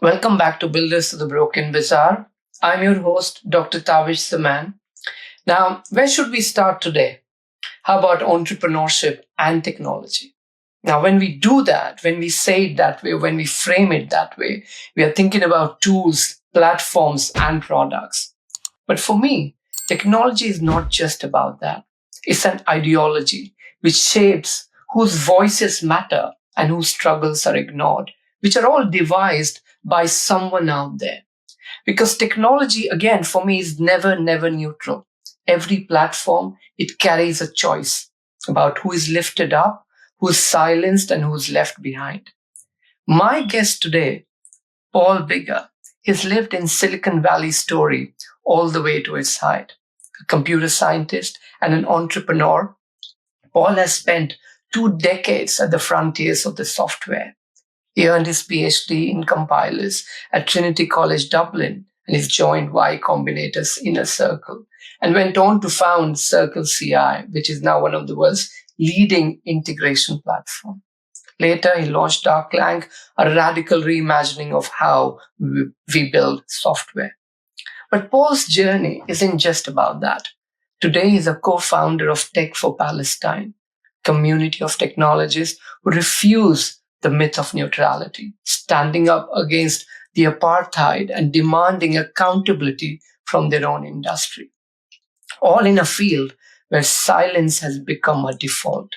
Welcome back to Builders of the Broken Bazaar. I'm your host, Dr. Tabish Zaman. Now, where should we start today? How about entrepreneurship and technology? Now, when we do that, when we say it that way, when we frame it that way, we are thinking about tools, platforms, and products. But for me, technology is not just about that. It's an ideology which shapes whose voices matter and whose struggles are ignored, which are all devised by someone out there. Because technology, again, for me is never neutral. Every platform, it carries a choice about who is lifted up, who is silenced, and who's left behind. My guest today, Paul Biggar, he's lived in Silicon Valley story all the way to its height. A computer scientist and an entrepreneur, Paul has spent 2 decades at the frontiers of the software. He earned his PhD in compilers at Trinity College Dublin and is joined Y Combinator's inner circle and went on to found CircleCI, which is now one of the world's leading integration platforms. Later, he launched DarkLang, a radical reimagining of how we build software. But Paul's journey isn't just about that. Today, he's a co-founder of Tech for Palestine, a community of technologists who refuse the myth of neutrality, standing up against the apartheid and demanding accountability from their own industry. All in a field where silence has become a default.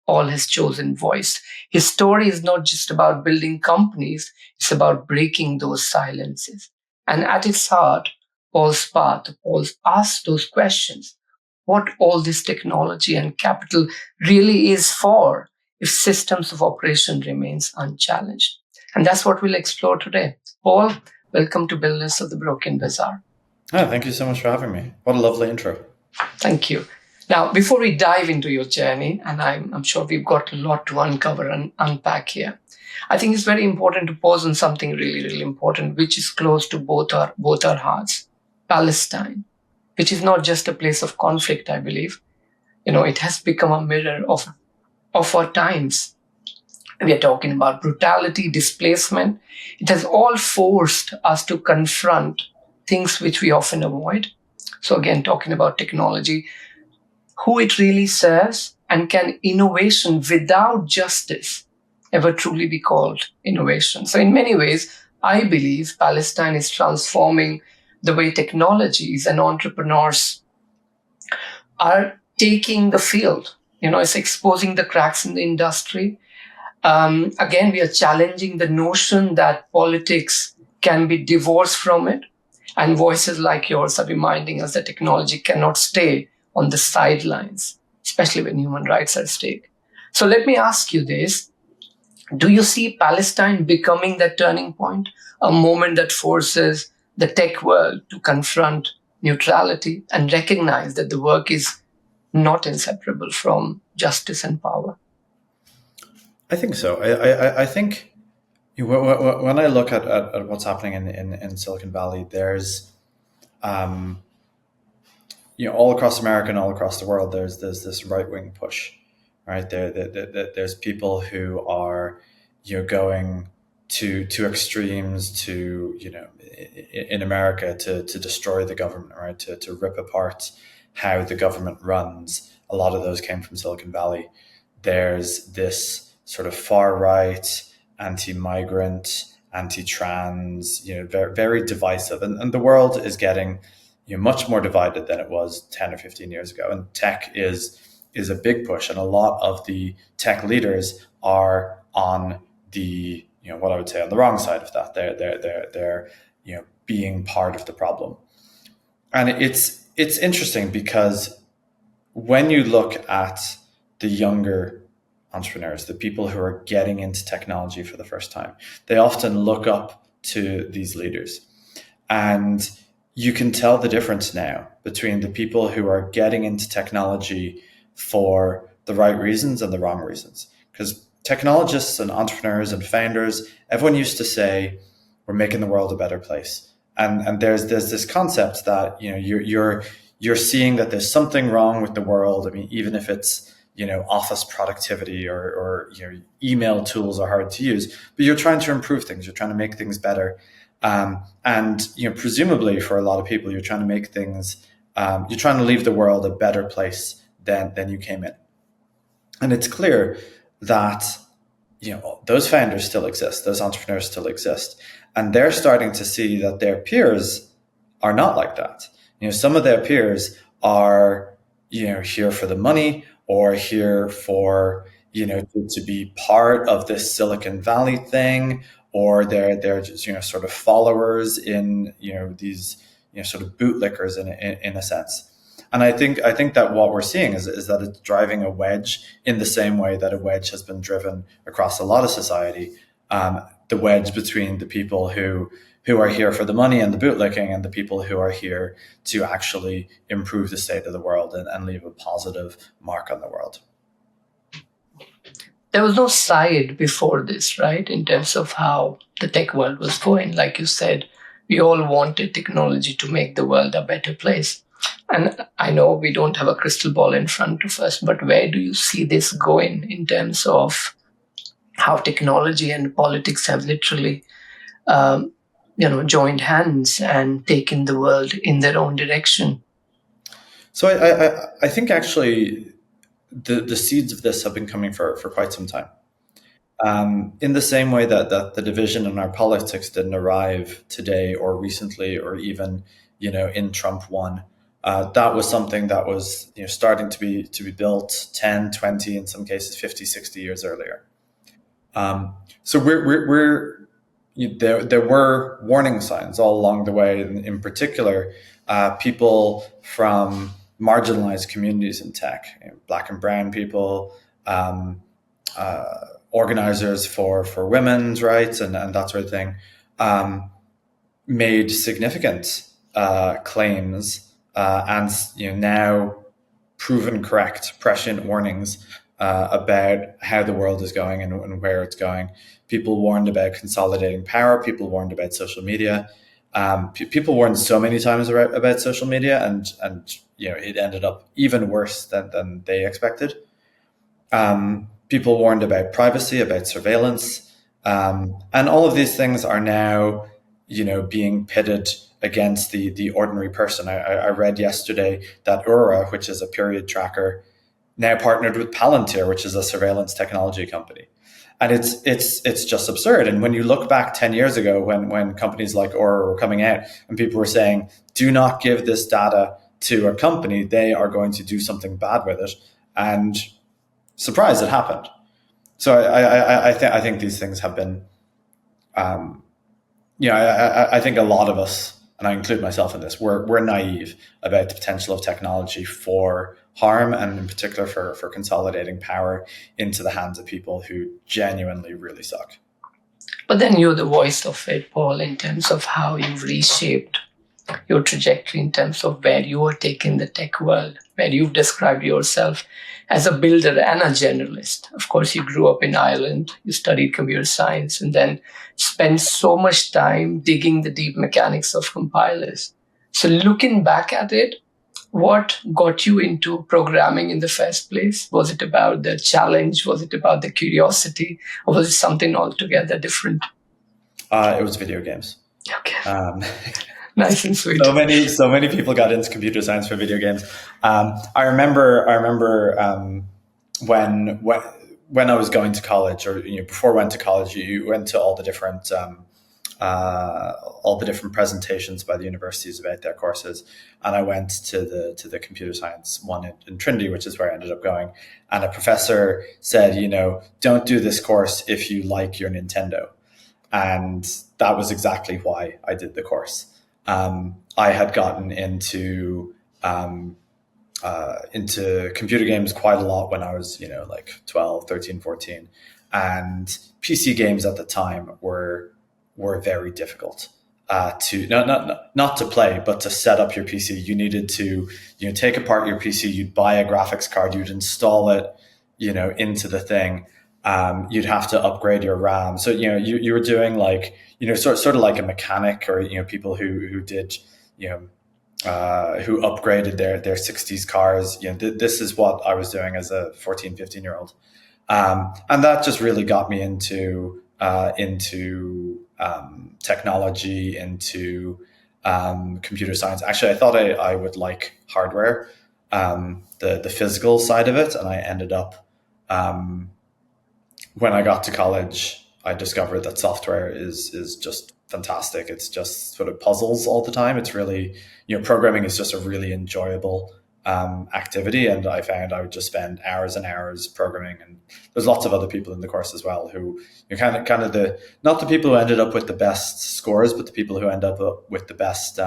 Paul has chosen voice. His story is not just about building companies, it's about breaking those silences. And at its heart, Paul's path, Paul asks those questions. What all this technology and capital really is for if systems of operation remains unchallenged. And that's what we'll explore today. Paul, welcome to Builders of the Broken Bazaar. Oh, thank you so much for having me. What a lovely intro. Thank you. Now, before we dive into your journey, and I'm sure we've got a lot to uncover and unpack here, I think it's very important to pause on something really important, which is close to both our hearts. Palestine, which is not just a place of conflict, I believe. It has become a mirror of our times. We are talking about brutality, displacement. It has all forced us to confront things which we often avoid. So again, talking about technology, who it really serves, and can innovation without justice ever truly be called innovation? So in many ways, I believe Palestine is transforming the way technologies and entrepreneurs are taking the field. It's exposing the cracks in the industry. Again, we are challenging the notion that politics can be divorced from it. And voices like yours are reminding us that technology cannot stay on the sidelines, especially when human rights are at stake. So let me ask you this. Do you see Palestine becoming that turning point, a moment that forces the tech world to confront neutrality and recognize that the work is not inseparable from justice and power? I think so. I think when I look at what's happening in Silicon Valley, there's, all across America and all across the world, there's this right wing push, right? There's people who are, going to extremes to, in America to destroy the government, right? To rip apart how the government runs. A lot of those came from Silicon Valley. There's this sort of far right, anti-migrant, anti-trans, very, very divisive, and the world is getting much more divided than it was 10 or 15 years ago. And tech is a big push, and a lot of the tech leaders are on the what I would say on the wrong side of that. They're being part of the problem, and it's interesting because when you look at the younger entrepreneurs, the people who are getting into technology for the first time, they often look up to these leaders. And you can tell the difference now between the people who are getting into technology for the right reasons and the wrong reasons. Because technologists and entrepreneurs and founders, everyone used to say, we're making the world a better place. And there's this concept that you're seeing that there's something wrong with the world. I mean, even if it's office productivity, or email tools are hard to use, but you're trying to improve things. You're trying to make things better. And presumably for a lot of people, you're trying to make things, you're trying to leave the world a better place than you came in. And it's clear that those founders still exist, those entrepreneurs still exist, and they're starting to see that their peers are not like that. Some of their peers are here for the money, or here for to be part of this Silicon Valley thing, or they're just sort of followers in these sort of bootlickers in a sense. And I think that what we're seeing is that it's driving a wedge in the same way that a wedge has been driven across a lot of society. The wedge between the people who are here for the money and the bootlicking, and the people who are here to actually improve the state of the world and leave a positive mark on the world. There was no side before this, right? In terms of how the tech world was going. Like you said, we all wanted technology to make the world a better place. And I know we don't have a crystal ball in front of us, but where do you see this going in terms of how technology and politics have literally, joined hands and taken the world in their own direction? So I think actually the seeds of this have been coming for quite some time. In the same way that the division in our politics didn't arrive today or recently, or even in Trump 1. That was something that was starting to be built 10, 20, in some cases 50, 60 years earlier. So there were warning signs all along the way. In particular, people from marginalized communities in tech, Black and brown people, organizers for women's rights and that sort of thing, made significant claims, and now proven correct, prescient warnings about how the world is going and where it's going. People warned about consolidating power. People warned about social media. People warned so many times about social media, and it ended up even worse than they expected. People warned about privacy, about surveillance, and all of these things are now being pitted against the ordinary person. I read yesterday that Ura, which is a period tracker, now partnered with Palantir, which is a surveillance technology company. And it's just absurd. And when you look back 10 years ago, when companies like Ura were coming out and people were saying, do not give this data to a company, they are going to do something bad with it. And surprise, it happened. So I think these things have been, I think a lot of us, and I include myself in this, we're naive about the potential of technology for harm, and in particular for consolidating power into the hands of people who genuinely really suck. But then you're the voice of it, Paul, in terms of how you've reshaped your trajectory, in terms of where you are taking the tech world, where you've described yourself as a builder and a generalist. Of course, you grew up in Ireland, you studied computer science, and then spent so much time digging the deep mechanics of compilers. So looking back at it, what got you into programming in the first place? Was it about the challenge? Was it about the curiosity? Or was it something altogether different? It was video games. Okay. Nice and sweet. So many people got into computer science for video games. I remember when I was going to college, or before I went to college, you went to all the different presentations by the universities about their courses, and I went to the computer science one in Trinity, which is where I ended up going. And a professor said, don't do this course if you like your Nintendo, and that was exactly why I did the course. I had gotten into computer games quite a lot when I was, like 12, 13, 14. And PC games at the time were very difficult to not to play, but to set up your PC. You needed to, take apart your PC, you'd buy a graphics card, you'd install it, into the thing. You'd have to upgrade your RAM. So, you were doing like, sort of like a mechanic, or, people who did, who upgraded their 60s cars. This is what I was doing as a 14, 15-year-old. And that just really got me into technology, into computer science. Actually, I thought I would like hardware, the physical side of it, and I ended up when I got to college, I discovered that software is just fantastic. It's just sort of puzzles all the time. It's really, programming is just a really enjoyable activity. And I found I would just spend hours and hours programming. And there's lots of other people in the course as well who you're kind of not the people who ended up with the best scores, but the people who end up with the best,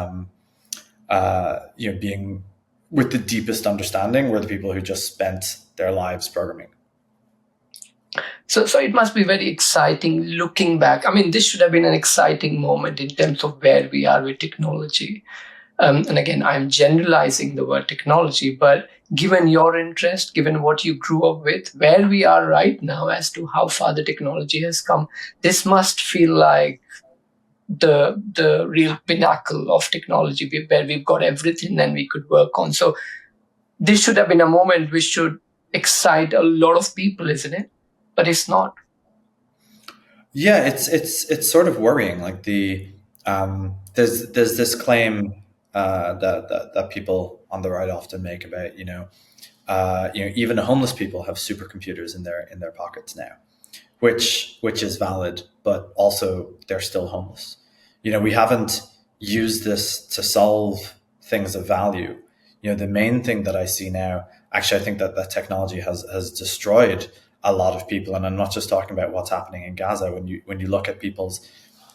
being with the deepest understanding were the people who just spent their lives programming. So it must be very exciting looking back. I mean, this should have been an exciting moment in terms of where we are with technology. And again, I'm generalizing the word technology, but given your interest, given what you grew up with, where we are right now as to how far the technology has come, this must feel like the real pinnacle of technology where we've got everything that we could work on. So this should have been a moment which should excite a lot of people, isn't it? But it's not. Yeah, it's sort of worrying. Like there's this claim that people on the right often make about even homeless people have supercomputers in their pockets now, which is valid, but also they're still homeless. We haven't used this to solve things of value. The main thing that I see now, actually, I think that technology has destroyed a lot of people, and I'm not just talking about what's happening in Gaza. When you look at people's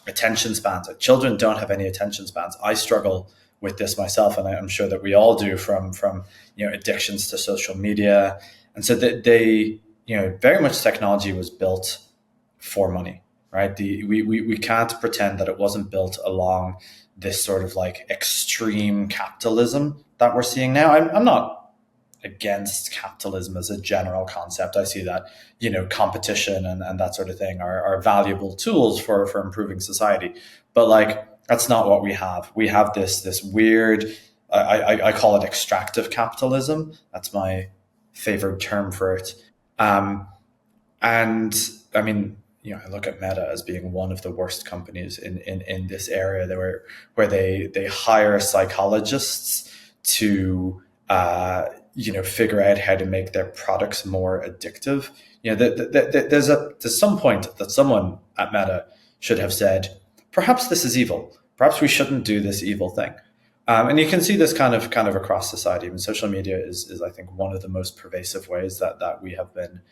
attention spans, children don't have any attention spans. I struggle with this myself, and I'm sure that we all do, from addictions to social media, and so that they very much technology was built for money, right? We can't pretend that it wasn't built along this sort of like extreme capitalism that we're seeing now. I'm not against capitalism as a general concept. I see that competition and that sort of thing are valuable tools for improving society, but like that's not what we have. We have this weird, I call it extractive capitalism. That's my favorite term for it. And I mean, I look at Meta as being one of the worst companies in this area. Where they hire psychologists to figure out how to make their products more addictive. There's some point that someone at Meta should have said, perhaps this is evil. Perhaps we shouldn't do this evil thing. And you can see this kind of across society. I mean, social media is I think one of the most pervasive ways that we have been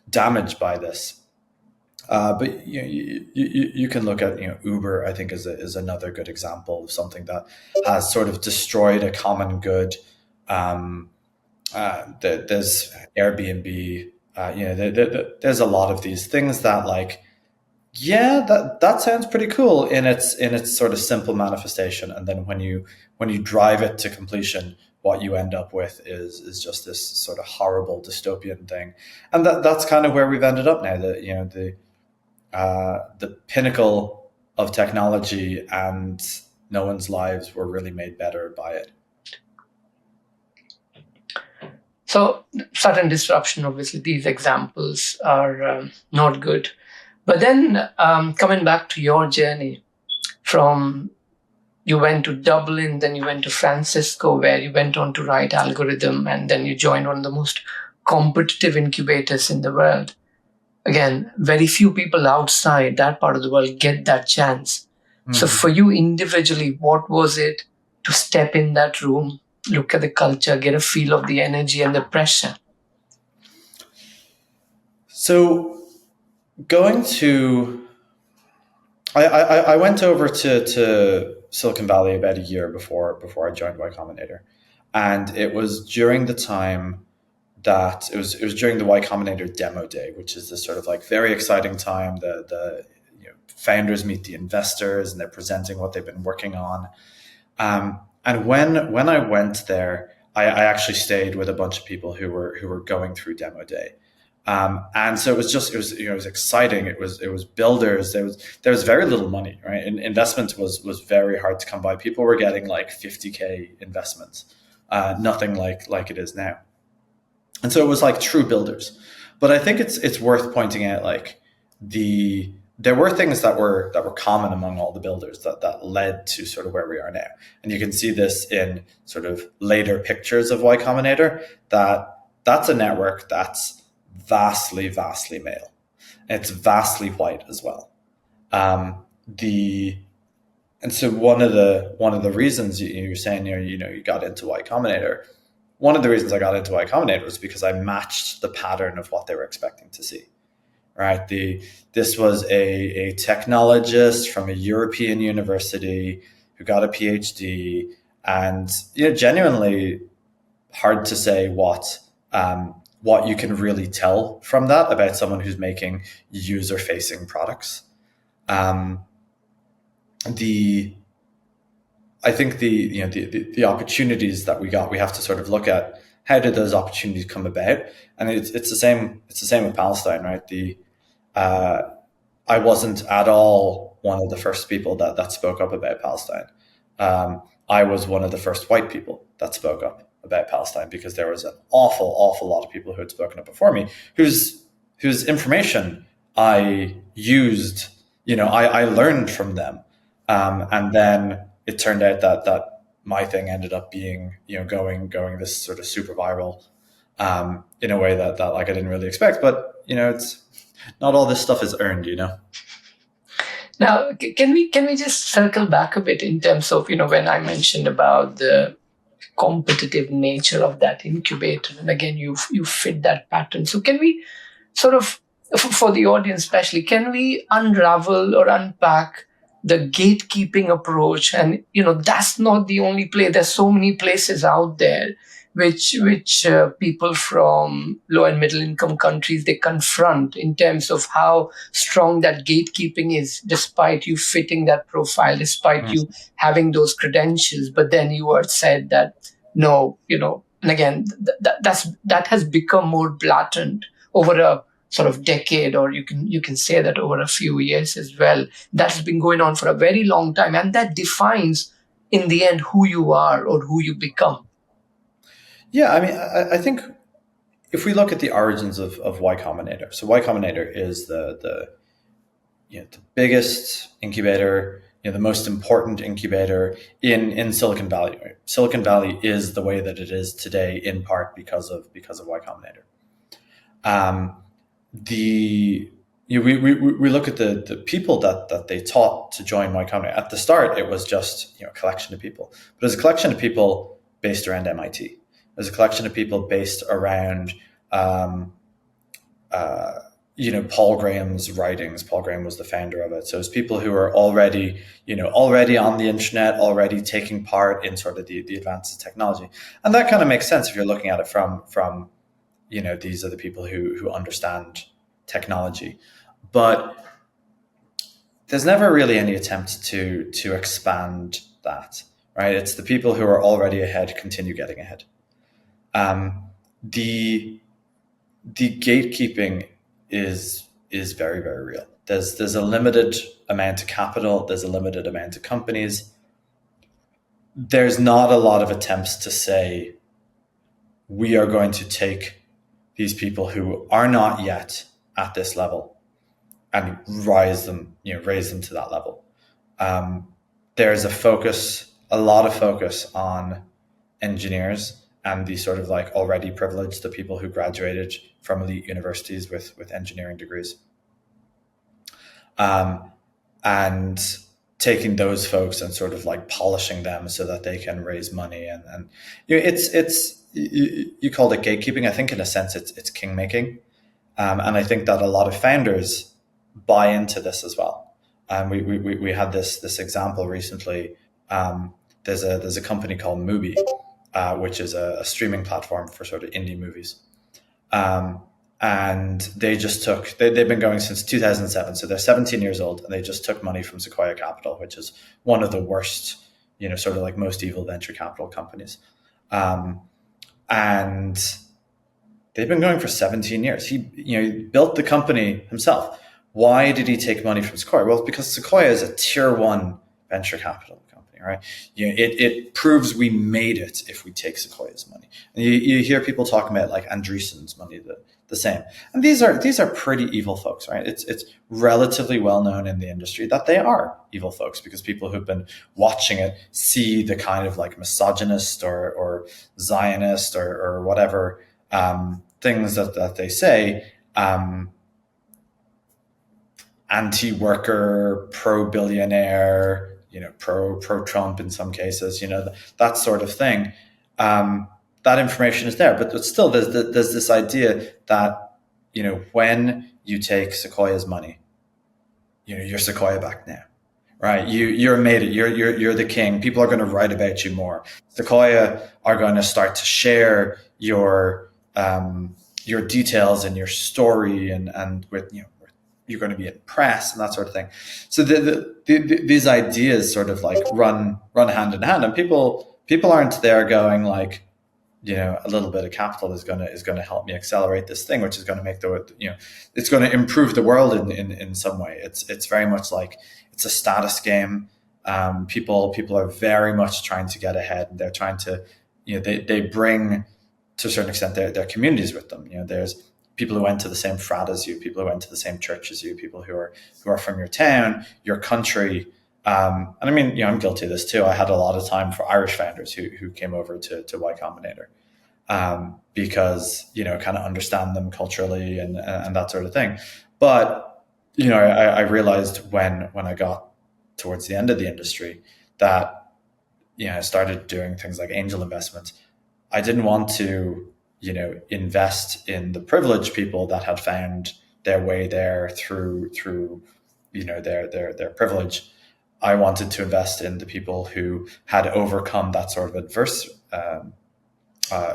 damaged by this. But you can look at Uber. I think is another good example of something that has sort of destroyed a common good. There's Airbnb. There's a lot of these things that like, yeah, that sounds pretty cool in its sort of simple manifestation, and then when you drive it to completion, what you end up with is just this sort of horrible dystopian thing, and that's kind of where we've ended up now. The pinnacle of technology, and no one's lives were really made better by it. So sudden disruption, obviously, these examples are not good. But then coming back to your journey, from you went to Dublin, then you went to Francisco, where you went on to write algorithm, and then you joined one of the most competitive incubators in the world. Again, very few people outside that part of the world get that chance. Mm-hmm. So for you individually, what was it to step in that room, look at the culture, get a feel of the energy and the pressure? So I went over to Silicon Valley about a year before I joined Y Combinator, and it was during the time that it was during the Y Combinator demo day, which is this sort of like very exciting time. The founders meet the investors and they're presenting what they've been working on. And when I went there, I actually stayed with a bunch of people who were going through demo day. And so it was exciting. It was builders. There was very little money, right? Investment was very hard to come by. People were getting like 50K investments, nothing like it is now. And so it was like true builders. But I think it's worth pointing out like there were things that were common among all the builders that led to sort of where we are now. And you can see this in sort of later pictures of Y Combinator, that's a network that's vastly male. It's vastly white as well. And so one of the reasons you're saying you got into Y Combinator, one of the reasons I got into Y Combinator was because I matched the pattern of what they were expecting to see. Right? This was a technologist from a European university who got a PhD, and genuinely hard to say what you can really tell from that about someone who's making user-facing products. I think the opportunities that we got, we have to sort of look at how did those opportunities come about, and it's the same with Palestine, right? I wasn't at all one of the first people that spoke up about Palestine. I was one of the first white people that spoke up about Palestine, because there was an awful lot of people who had spoken up before me, whose information I used. I learned from them, and then it turned out that my thing ended up being going this sort of super viral in a way that like I didn't really expect. But it's not all this stuff is earned. Now, can we just circle back a bit in terms of when I mentioned about the competitive nature of that incubator, and again you fit that pattern. So can we sort of, for the audience especially, can we unravel or unpack the gatekeeping approach? And that's not the only play. There's so many places out there which people from low and middle income countries, they confront in terms of how strong that gatekeeping is, despite you fitting that profile, despite you having those credentials. But then you are said that no, and again, that has become more blatant over a sort of decade, or you can say that over a few years as well. That's been going on for a very long time, and that defines in the end who you are or who you become. Yeah, I mean, I think if we look at the origins of Y Combinator, so Y Combinator is the biggest incubator, the most important incubator in Silicon Valley. Right? Silicon Valley is the way that it is today, in part because of Y Combinator. We look at the people that they taught to join Y Combinator. At the start, it was just a collection of people, but it was a collection of people based around MIT. There's a collection of people based around, Paul Graham's writings. Paul Graham was the founder of it. So it's people who are already on the internet, already taking part in sort of the advances of technology. And that kind of makes sense if you're looking at it from these are the people who understand technology. But there's never really any attempt to expand that, right? It's the people who are already ahead continue getting ahead. The gatekeeping is very real. There's a limited amount of capital. There's a limited amount of companies. There's not a lot of attempts to say we are going to take these people who are not yet at this level and raise them to that level. There's a lot of focus on engineers and the sort of like already privileged, the people who graduated from elite universities with engineering degrees. And taking those folks and sort of like polishing them so that they can raise money. And you called it gatekeeping. I think in a sense it's kingmaking. And I think that a lot of founders buy into this as well. And we had this example recently. There's a company called Mubi, which is a streaming platform for sort of indie movies. And they've been going since 2007. So they're 17 years old, and they just took money from Sequoia Capital, which is one of the worst, sort of like most evil venture capital companies. And They've been going for 17 years. He built the company himself. Why did he take money from Sequoia? Well, because Sequoia is a tier one venture capital company, right? It proves we made it if we take Sequoia's money. And you hear people talking about like Andreessen's money, the same. And these are pretty evil folks, right? It's relatively well known in the industry that they are evil folks, because people who've been watching it see the kind of like misogynist or Zionist or whatever things that they say, anti-worker, pro-billionaire, pro-Trump in some cases, that sort of thing. That information is there, but still there's this idea that, when you take Sequoia's money, you're Sequoia back now, right? You're made it. You're the king. People are going to write about you more. Sequoia are going to start to share your details and your story, and with you're going to be in press and that sort of thing. So these ideas sort of like run hand in hand, and people aren't there going like, a little bit of capital is going to help me accelerate this thing, which is going to make it's going to improve the world in some way. It's very much like it's a status game. People are very much trying to get ahead, and they're trying to, they bring to a certain extent their communities with them. There's people who went to the same frat as you, people who went to the same church as you, people who are from your town, your country. And I mean, I'm guilty of this too. I had a lot of time for Irish founders who came over to Y Combinator, because, kind of understand them culturally and that sort of thing. But, I realized when I got towards the end of the industry that, I started doing things like angel investments. I didn't want to, invest in the privileged people that had found their way there through their privilege. I wanted to invest in the people who had overcome that sort of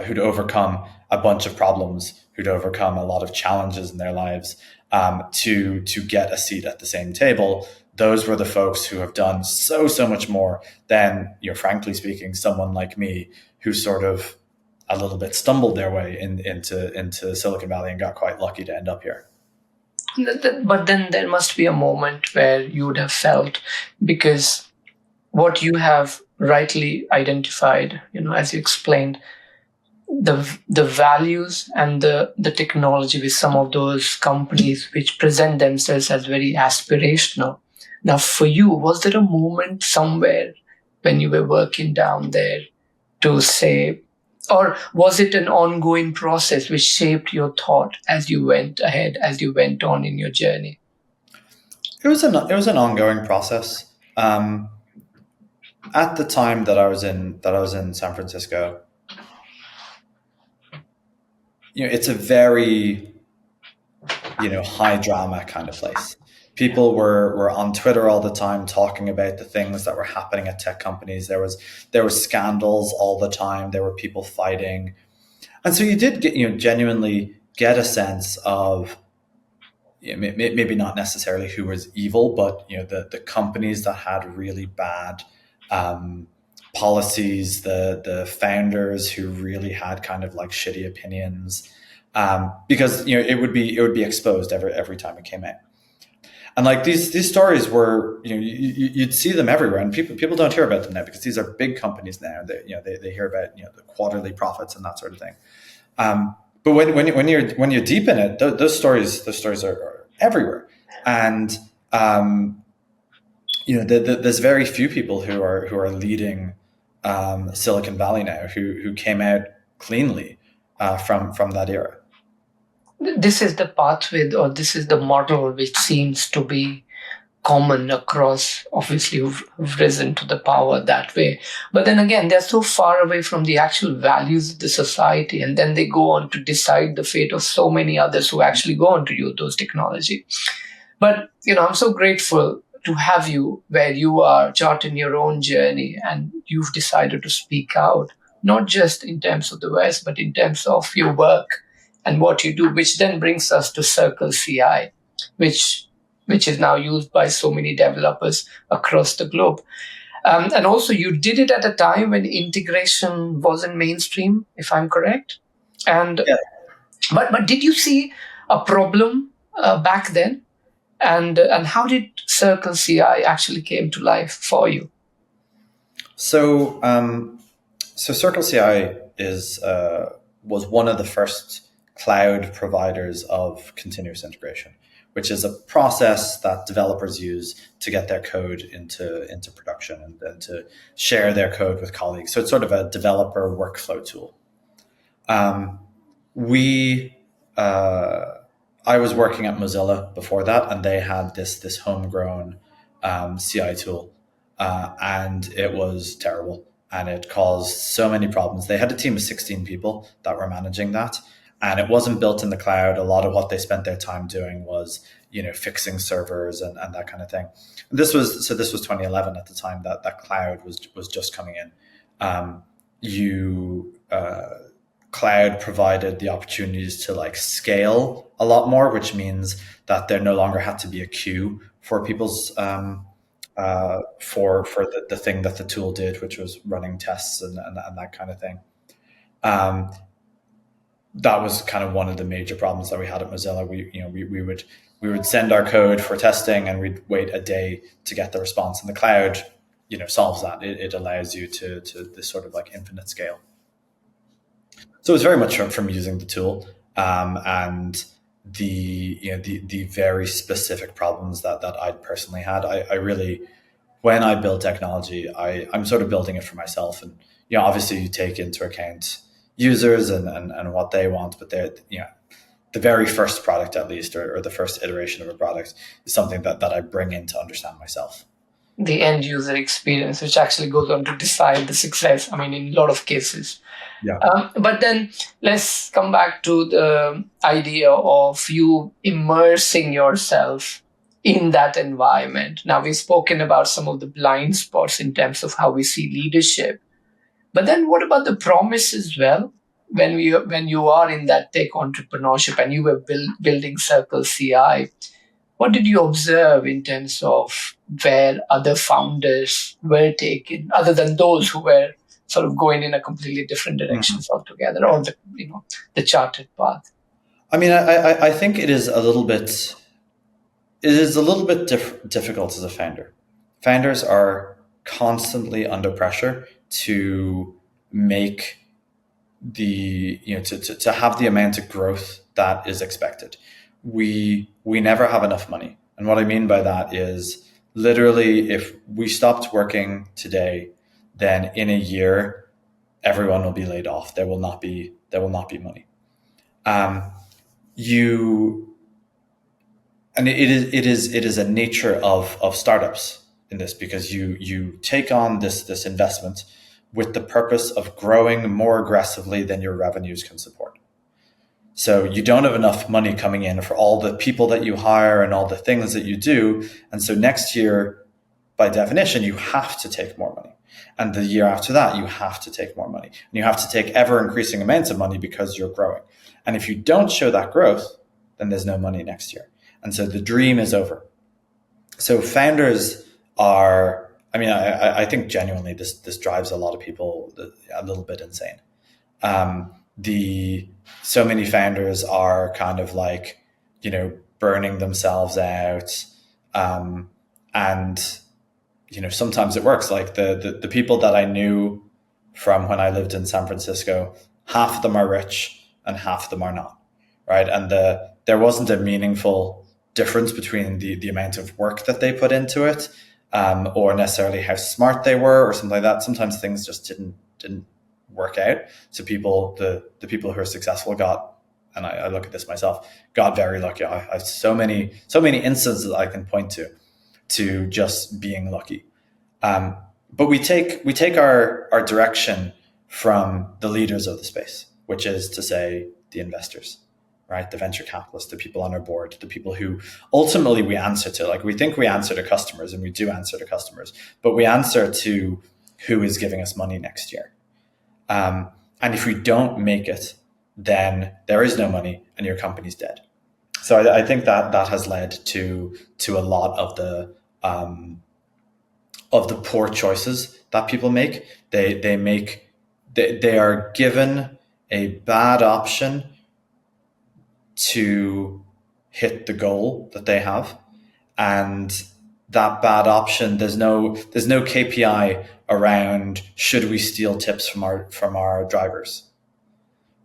who'd overcome a bunch of problems, who'd overcome a lot of challenges in their lives, to get a seat at the same table. Those were the folks who have done so much more than, frankly speaking, someone like me who sort of a little bit stumbled their way into Silicon Valley and got quite lucky to end up here. But then there must be a moment where you would have felt, because what you have rightly identified, as you explained, the values and the technology with some of those companies which present themselves as very aspirational. Now, for you, was there a moment somewhere when you were working down there to say, or was it an ongoing process which shaped your thought as you went ahead, as you went on in your journey? It was an ongoing process. At the time that I was in San Francisco, it's a very, high drama kind of place. People were on Twitter all the time talking about the things that were happening at tech companies. There was scandals all the time. There were people fighting, and so you did get, genuinely get a sense of, maybe not necessarily who was evil, but the companies that had really bad policies, the founders who really had kind of like shitty opinions, because it would be exposed every time it came out. And like these stories were, you'd see them everywhere, and people don't hear about them now because these are big companies now. They hear about the quarterly profits and that sort of thing. But when you're deep in it, those stories are everywhere, and there's very few people who are leading Silicon Valley now who came out cleanly from that era. This is the pathway, or this is the model which seems to be common across, obviously, who've risen to the power that way. But then again, they're so far away from the actual values of the society, and then they go on to decide the fate of so many others who actually go on to use those technology. But, I'm so grateful to have you where you are charting your own journey, and you've decided to speak out, not just in terms of the West, but in terms of your work and what you do, which then brings us to CircleCI, which is now used by so many developers across the globe. And also you did it at a time when integration wasn't mainstream, if I'm correct. And yeah. But did you see a problem back then? And how did CircleCI actually came to life for you? So, so CircleCI was one of the first cloud providers of continuous integration, which is a process that developers use to get their code into production and to share their code with colleagues. So it's sort of a developer workflow tool. Um, we I was working at Mozilla before that, and they had this homegrown CI tool, and it was terrible, and it caused so many problems. They had a team of 16 people that were managing that, and it wasn't built in the cloud. A lot of what they spent their time doing was, fixing servers and that kind of thing. This was 2011 at the time that cloud was just coming in. You Cloud provided the opportunities to like scale a lot more, which means that there no longer had to be a queue for people's for the thing that the tool did, which was running tests and that kind of thing. Um, that was kind of one of the major problems that we had at Mozilla. We would send our code for testing, and we'd wait a day to get the response. And the cloud, solves that. It allows you to this sort of like infinite scale. So it's very much from using the tool, and the very specific problems that I personally had. I really, when I build technology, I'm sort of building it for myself, and obviously you take into account users and what they want, but the very first product, at least, or the first iteration of a product, is something that I bring in to understand myself. The end user experience, which actually goes on to decide the success. I mean, in a lot of cases. Yeah. But then let's come back to the idea of you immersing yourself in that environment. Now, we've spoken about some of the blind spots in terms of how we see leadership. But then what about the promise as well? When you are in that tech entrepreneurship and you were building CircleCI, what did you observe in terms of where other founders were taken, other than those who were sort of going in a completely different directions altogether, or the charted path? I mean, I think it is a little bit difficult as a founder. Founders are constantly under pressure to make to have the amount of growth that is expected. We never have enough money, and what I mean by that is literally, if we stopped working today, then in a year everyone will be laid off. There will not be money. It is a nature of startups in this, because you take on this investment with the purpose of growing more aggressively than your revenues can support. So you don't have enough money coming in for all the people that you hire and all the things that you do. And so next year, by definition, you have to take more money. And the year after that, you have to take more money. And you have to take ever increasing amounts of money because you're growing. And if you don't show that growth, then there's no money next year. And so the dream is over. So founders are, I think genuinely this drives a lot of people a little bit insane. So many founders are kind of like, burning themselves out. And sometimes it works. Like the people that I knew from when I lived in San Francisco, half of them are rich and half of them are not, right? And there wasn't a meaningful difference between the amount of work that they put into it, or necessarily how smart they were or something like that. Sometimes things just didn't work out. So the people who are successful got, and I look at this myself, got very lucky. I have so many instances that I can point to just being lucky. But we take our direction from the leaders of the space, which is to say the investors, right? The venture capitalists, the people on our board, the people who ultimately we answer to. Like, we think we answer to customers, and we do answer to customers, but we answer to who is giving us money next year. And if we don't make it, then there is no money and your company's dead. So I think that has led to a lot of the poor choices that people make. They are given a bad option to hit the goal that they have. And that bad option, there's no KPI around should we steal tips from our drivers,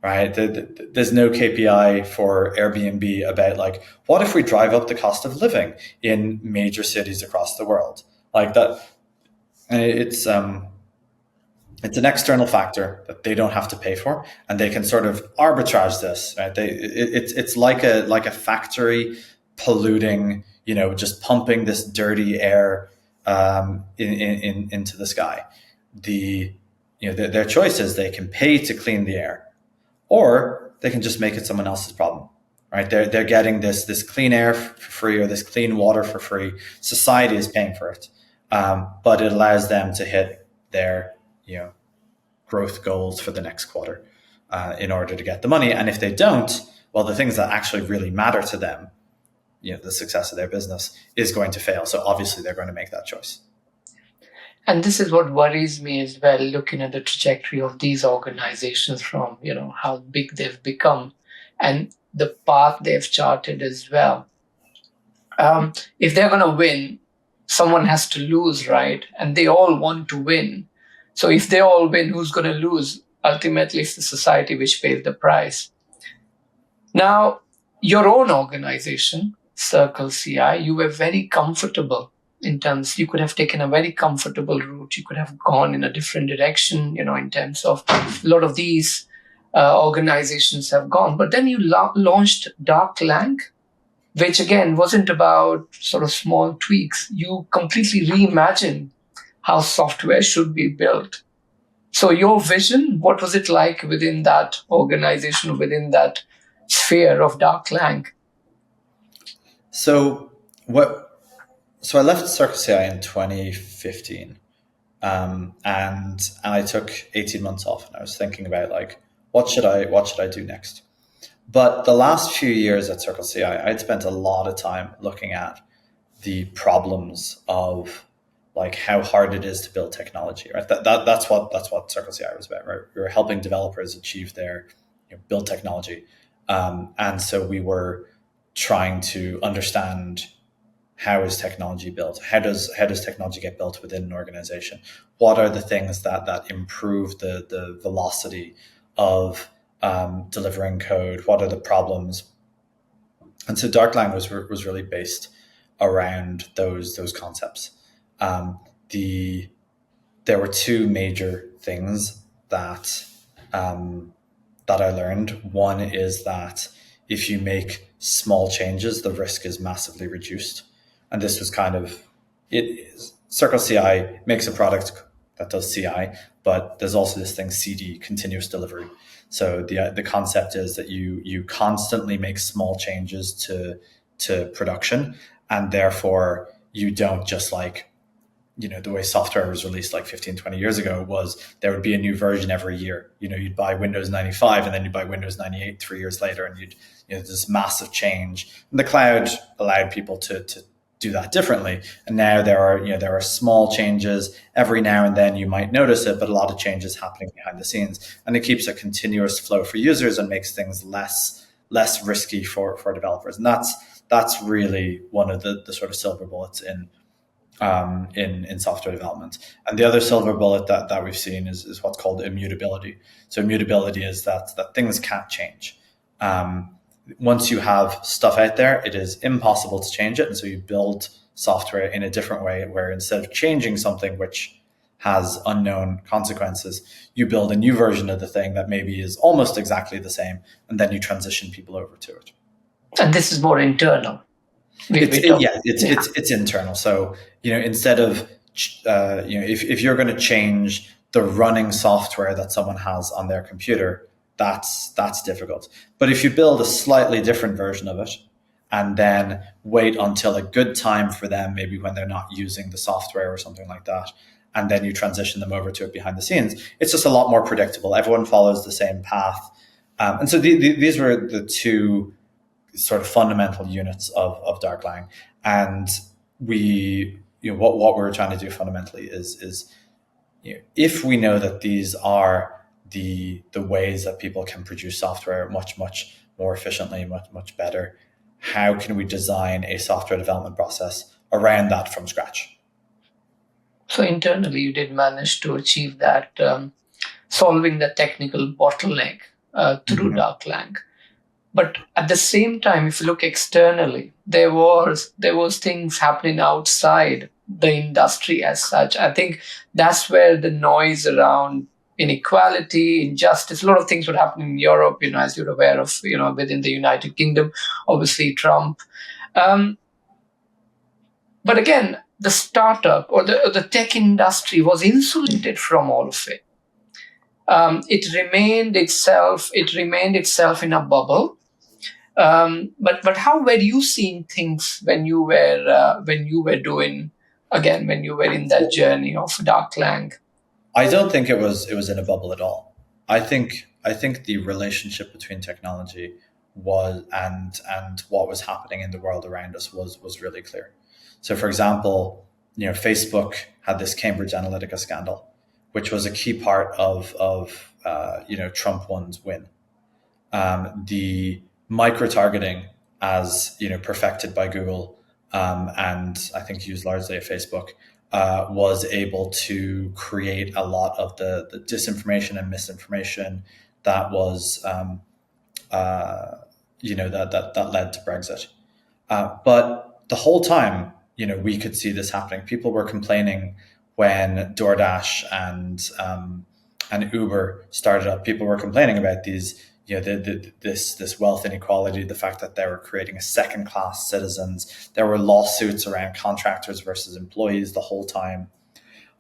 right? There's no KPI for Airbnb about like, what if we drive up the cost of living in major cities across the world? Like that, it's an external factor that they don't have to pay for, and they can sort of arbitrage this. Right? It's like a factory polluting, just pumping this dirty air into the sky. Their choice is they can pay to clean the air, or they can just make it someone else's problem. Right? They're getting this clean air for free, or this clean water for free. Society is paying for it, but it allows them to hit their growth goals for the next quarter in order to get the money. And if they don't, well, the things that actually really matter to them, the success of their business, is going to fail. So obviously they're going to make that choice. And this is what worries me as well, looking at the trajectory of these organizations from, how big they've become and the path they've charted as well. If they're going to win, someone has to lose, right? And they all want to win. So if they all win, who's going to lose? Ultimately, it's the society which pays the price. Now, your own organization, CircleCI, you were very comfortable in terms, you could have taken a very comfortable route. You could have gone in a different direction, in terms of a lot of these organizations have gone. But then you launched DarkLang, which again wasn't about sort of small tweaks. You completely reimagined how software should be built. So your vision, what was it like within that organization, within that sphere of DarkLang? So I left CircleCI in 2015, and I took 18 months off, and I was thinking about like, what should I do next? But the last few years at CircleCI, I'd spent a lot of time looking at the problems of like how hard it is to build technology, right? That's what CircleCI was about, right? We were helping developers achieve their build technology, and so we were trying to understand how is technology built, how does technology get built within an organization, what are the things that improve the velocity of delivering code, what are the problems, and so DarkLang was really based around those concepts. There were two major things that I learned. One is that if you make small changes, the risk is massively reduced. And this was kind of it. CircleCI makes a product that does CI, but there's also this thing CD, continuous delivery. So the concept is that you constantly make small changes to production, and therefore you don't just like, the way software was released like 15, 20 years ago was there would be a new version every year. You'd buy Windows 95 and then you'd buy Windows 98 3 years later, and you'd this massive change. And the cloud allowed people to do that differently. And now there are small changes. Every now and then you might notice it, but a lot of changes happening behind the scenes. And it keeps a continuous flow for users and makes things less risky for developers. And that's really one of the sort of silver bullets in software development. And the other silver bullet that we've seen is what's called immutability. So immutability is that things can't change. Once you have stuff out there, it is impossible to change it. And so you build software in a different way, where instead of changing something which has unknown consequences, you build a new version of the thing that maybe is almost exactly the same, and then you transition people over to it. And this is more internal. It's internal. So, instead of, if you're going to change the running software that someone has on their computer, that's difficult. But if you build a slightly different version of it and then wait until a good time for them, maybe when they're not using the software or something like that, and then you transition them over to it behind the scenes, it's just a lot more predictable. Everyone follows the same path. And so these were the two sort of fundamental units of DarkLang. And what we're trying to do fundamentally is if we know that these are the ways that people can produce software much more efficiently, much better. How can we design a software development process around that from scratch? So internally, you did manage to achieve that, solving the technical bottleneck through DarkLang. But at the same time, if you look externally, there was things happening outside the industry as such. I think that's where the noise around inequality, injustice, a lot of things would happen in Europe, as you're aware of, within the United Kingdom, obviously Trump. But again, the startup or the tech industry was insulated from all of it. It remained itself in a bubble. But how were you seeing things when you were doing, again, when you were in that journey of DarkLang? I don't think it was in a bubble at all. I think the relationship between technology was and what was happening in the world around us was really clear. So, for example, Facebook had this Cambridge Analytica scandal, which was a key part of Trump 1's win. The micro targeting, as perfected by Google, and I think used largely at Facebook, was able to create a lot of the disinformation and misinformation that was that led to Brexit. But the whole time, we could see this happening. People were complaining when DoorDash and Uber started up. People were complaining about these, this wealth inequality, the fact that they were creating a second-class citizens. There were lawsuits around contractors versus employees the whole time.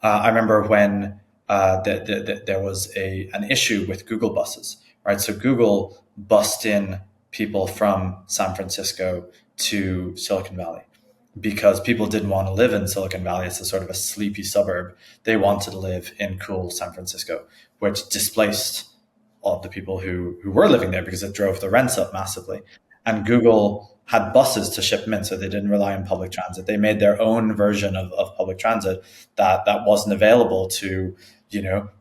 I remember when there was an issue with Google buses, right? So Google bussed in people from San Francisco to Silicon Valley because people didn't want to live in Silicon Valley. It's a sort of a sleepy suburb. They wanted to live in cool San Francisco, which displaced all of the people who were living there because it drove the rents up massively. And Google had buses to ship them in, so they didn't rely on public transit. They made their own version of public transit that wasn't available to,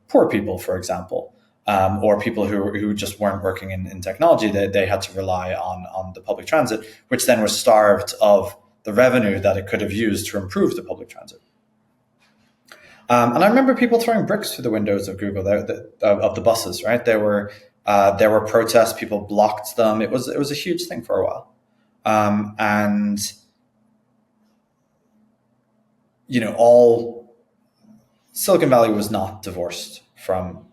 poor people, for example, or people who just weren't working in technology. They had to rely on the public transit, which then was starved of the revenue that it could have used to improve the public transit. And I remember people throwing bricks through the windows of Google, of the buses, right? There were protests, people blocked them. It was a huge thing for a while. And all Silicon Valley was not divorced from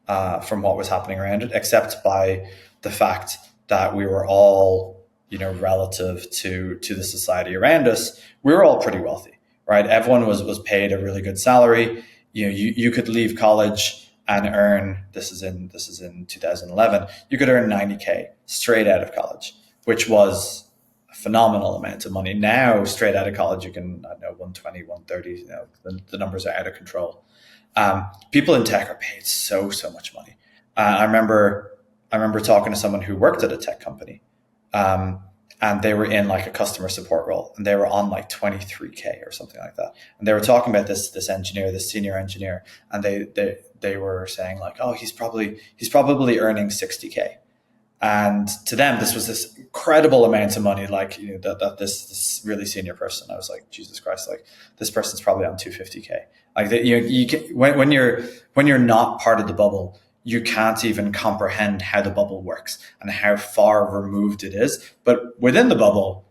what was happening around it, except by the fact that we were all, relative to the society around us, we were all pretty wealthy, right? Everyone was paid a really good salary. You could leave college and earn, this is in 2011, you could earn 90K straight out of college, which was a phenomenal amount of money. Now, straight out of college, you can, 120, 130, the numbers are out of control. People in tech are paid so much money. I remember talking to someone who worked at a tech company, and they were in like a customer support role, and they were on like 23K or something like that. And they were talking about this senior engineer, and they were saying like, oh, he's probably earning 60K. And to them, this was this incredible amount of money, like, that this really senior person. I was like, Jesus Christ, like this person's probably on 250K. Like you can, when you're not part of the bubble, you can't even comprehend how the bubble works and how far removed it is. But within the bubble,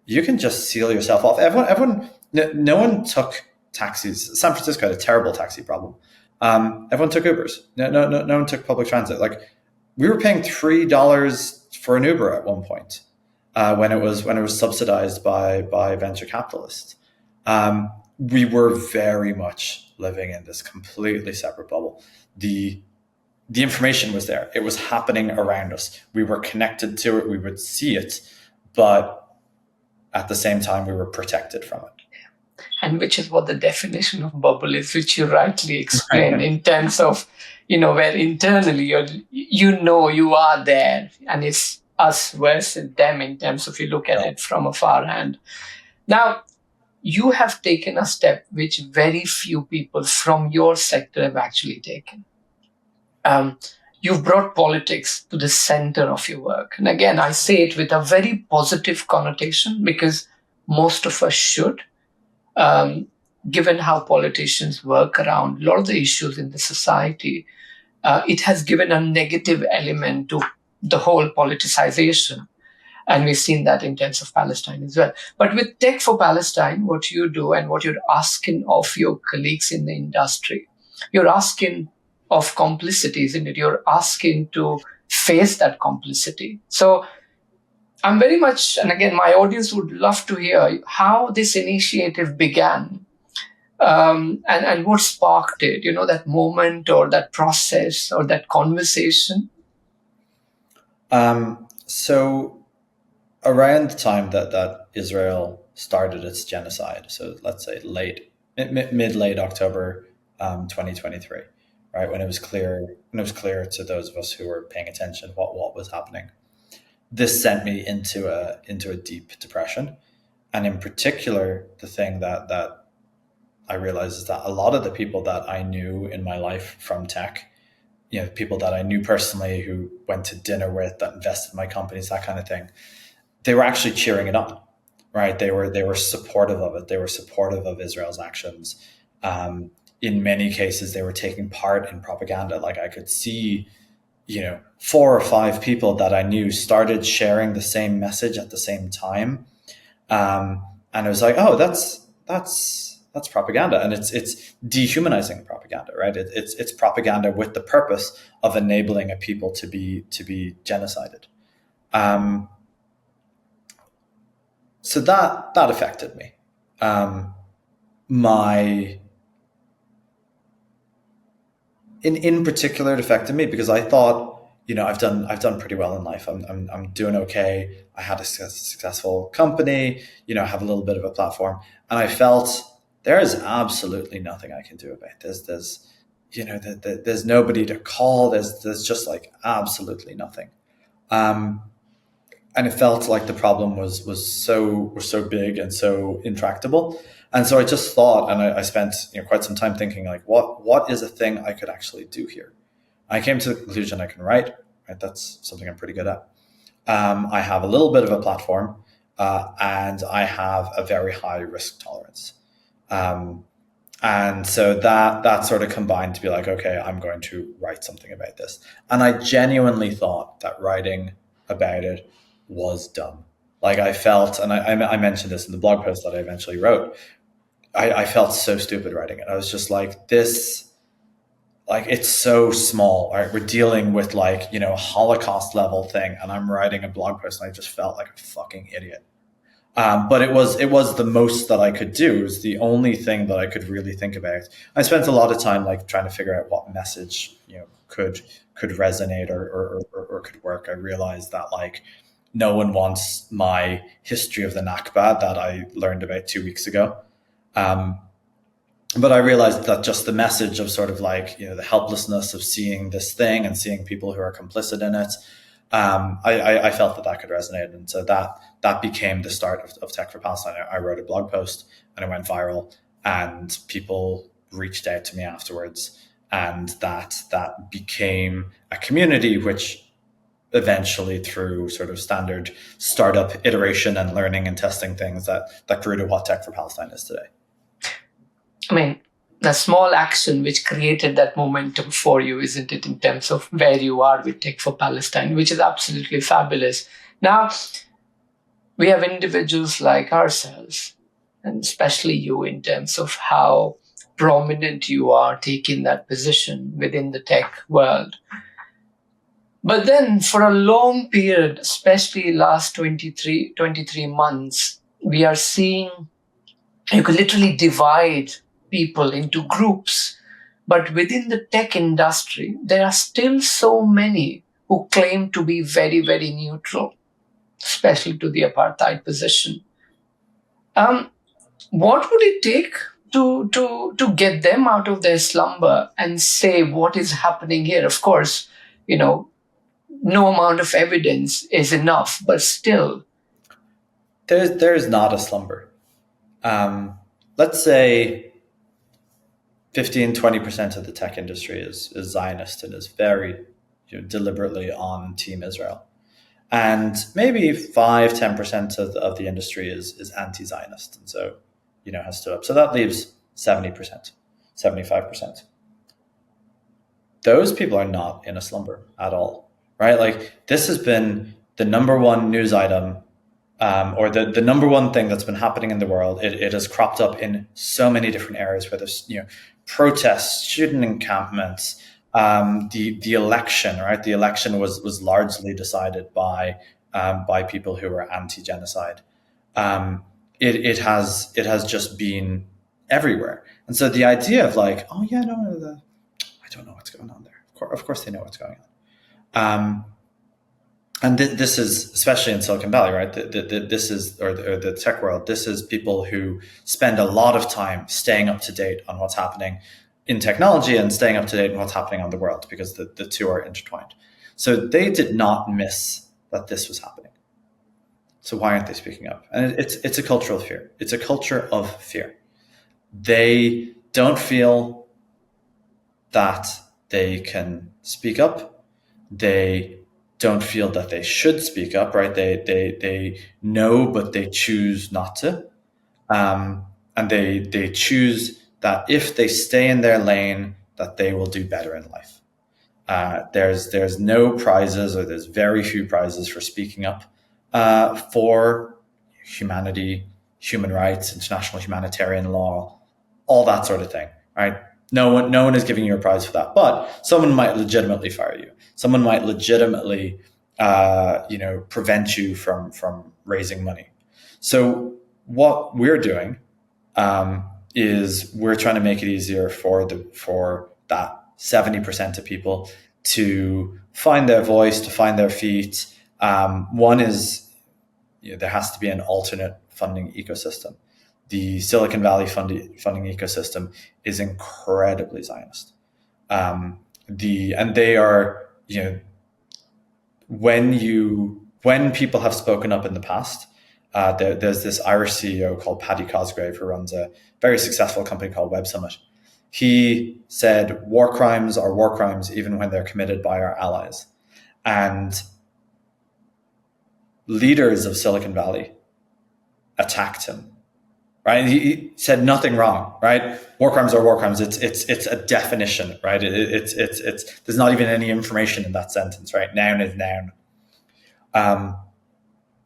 you can just seal yourself off. No one took taxis. San Francisco had a terrible taxi problem. Everyone took Ubers. No one took public transit. Like, we were paying $3 for an Uber at one point when it was subsidized by venture capitalists. We were very much living in this completely separate bubble. The information was there. It was happening around us. We were connected to it. We would see it, but at the same time, we were protected from it. And which is what the definition of bubble is, which you rightly explained in terms of, where internally you are there, and it's us versus them in terms of you look at it from a far hand. Now, you have taken a step which very few people from your sector have actually taken. you've brought politics to the center of your work. And again, I say it with a very positive connotation because most of us should, um, given how politicians work around a lot of the issues in the society. It has given a negative element to the whole politicization. And we've seen that in terms of Palestine as well. But with Tech for Palestine, what you do and what you're asking of your colleagues in the industry, you're asking of complicity, isn't it? You're asking to face that complicity. So I'm very much, and again, my audience would love to hear how this initiative began, and what sparked it, that moment or that process or that conversation. So around the time that Israel started its genocide, so let's say mid-late October 2023, right, when it was clear to those of us who were paying attention what was happening, this sent me into a deep depression. And in particular, the thing that I realized is that a lot of the people that I knew in my life from tech, people that I knew personally who went to dinner with, that invested in my companies, that kind of thing, they were actually cheering it on, right? They were supportive of it. They were supportive of Israel's actions. In many cases, they were taking part in propaganda. Like I could see, 4 or 5 people that I knew started sharing the same message at the same time. And I was like, oh, that's propaganda, and it's dehumanizing propaganda, right? It's propaganda with the purpose of enabling a people to be genocided. So that affected me. In particular, it affected me because I thought, I've done pretty well in life. I'm doing okay. I had a successful company. I have a little bit of a platform, and I felt there is absolutely nothing I can do about this. There's nobody to call. There's just like absolutely nothing. And it felt like the problem was so big and so intractable. And so I just thought, and I spent quite some time thinking, like, what is a thing I could actually do here? I came to the conclusion I can write. Right, that's something I'm pretty good at. I have a little bit of a platform, and I have a very high risk tolerance. And so that sort of combined to be like, okay, I'm going to write something about this. And I genuinely thought that writing about it was dumb. Like I felt, and I mentioned this in the blog post that I eventually wrote, I felt so stupid writing it. I was just like, this, like, it's so small, right? We're dealing with like, a Holocaust level thing, and I'm writing a blog post and I just felt like a fucking idiot. But it was the most that I could do. It was the only thing that I could really think about. I spent a lot of time like trying to figure out what message could resonate or could work. I realized that like no one wants my history of the Nakba that I learned about 2 weeks ago. But I realized that just the message of sort of like the helplessness of seeing this thing and seeing people who are complicit in it. I felt that could resonate, and so that became the start of Tech for Palestine. I wrote a blog post and it went viral, and people reached out to me afterwards, and that became a community, which eventually, through sort of standard startup iteration and learning and testing things, that grew to what Tech for Palestine is today. I mean, the small action which created that momentum for you, isn't it, in terms of where you are with Tech for Palestine, which is absolutely fabulous. Now, we have individuals like ourselves, and especially you, in terms of how prominent you are taking that position within the tech world. But then for a long period, especially last 23 months, we are seeing you could literally divide people into groups. But within the tech industry, there are still so many who claim to be very, very neutral, especially to the apartheid position. What would it take to get them out of their slumber and say what is happening here? Of course, no amount of evidence is enough, but still. There's not a slumber. Let's say 15-20% of the tech industry is Zionist and is very deliberately on Team Israel. And maybe 5-10% of the industry is anti-Zionist, and so has stood up. So that leaves 70%, 75%. Those people are not in a slumber at all, right? Like, this has been the number one news item, or the number one thing that's been happening in the world. It has cropped up in so many different areas, whether it's protests, student encampments, the election, right? The election was largely decided by people who were anti-genocide. It has just been everywhere, and so the idea of like, oh yeah, no, I don't know what's going on there. Of course, they know what's going on. And this is especially in Silicon Valley, right? This is or the tech world. This is people who spend a lot of time staying up to date on what's happening in technology and staying up to date on what's happening on the world, because the two are intertwined. So they did not miss that this was happening. So why aren't they speaking up? And it's a cultural fear. It's a culture of fear. They don't feel that they can speak up. They don't feel that they should speak up, right? They know, but they choose not to. And they choose that if they stay in their lane, that they will do better in life. There's no prizes, or there's very few prizes for speaking up for humanity, human rights, international humanitarian law, all that sort of thing, right? No one is giving you a prize for that, but someone might legitimately fire you. Someone might legitimately, prevent you from raising money. So what we're doing is we're trying to make it easier for that 70% of people to find their voice, to find their feet. One is there has to be an alternate funding ecosystem. The Silicon Valley funding ecosystem is incredibly Zionist. And they are, when people have spoken up in the past, there's this Irish CEO called Paddy Cosgrave who runs a very successful company called Web Summit. He said war crimes are war crimes even when they're committed by our allies. And leaders of Silicon Valley attacked him. Right? He said nothing wrong, right? War crimes are war crimes. It's a definition, right? It's there's not even any information in that sentence, right? Noun is noun.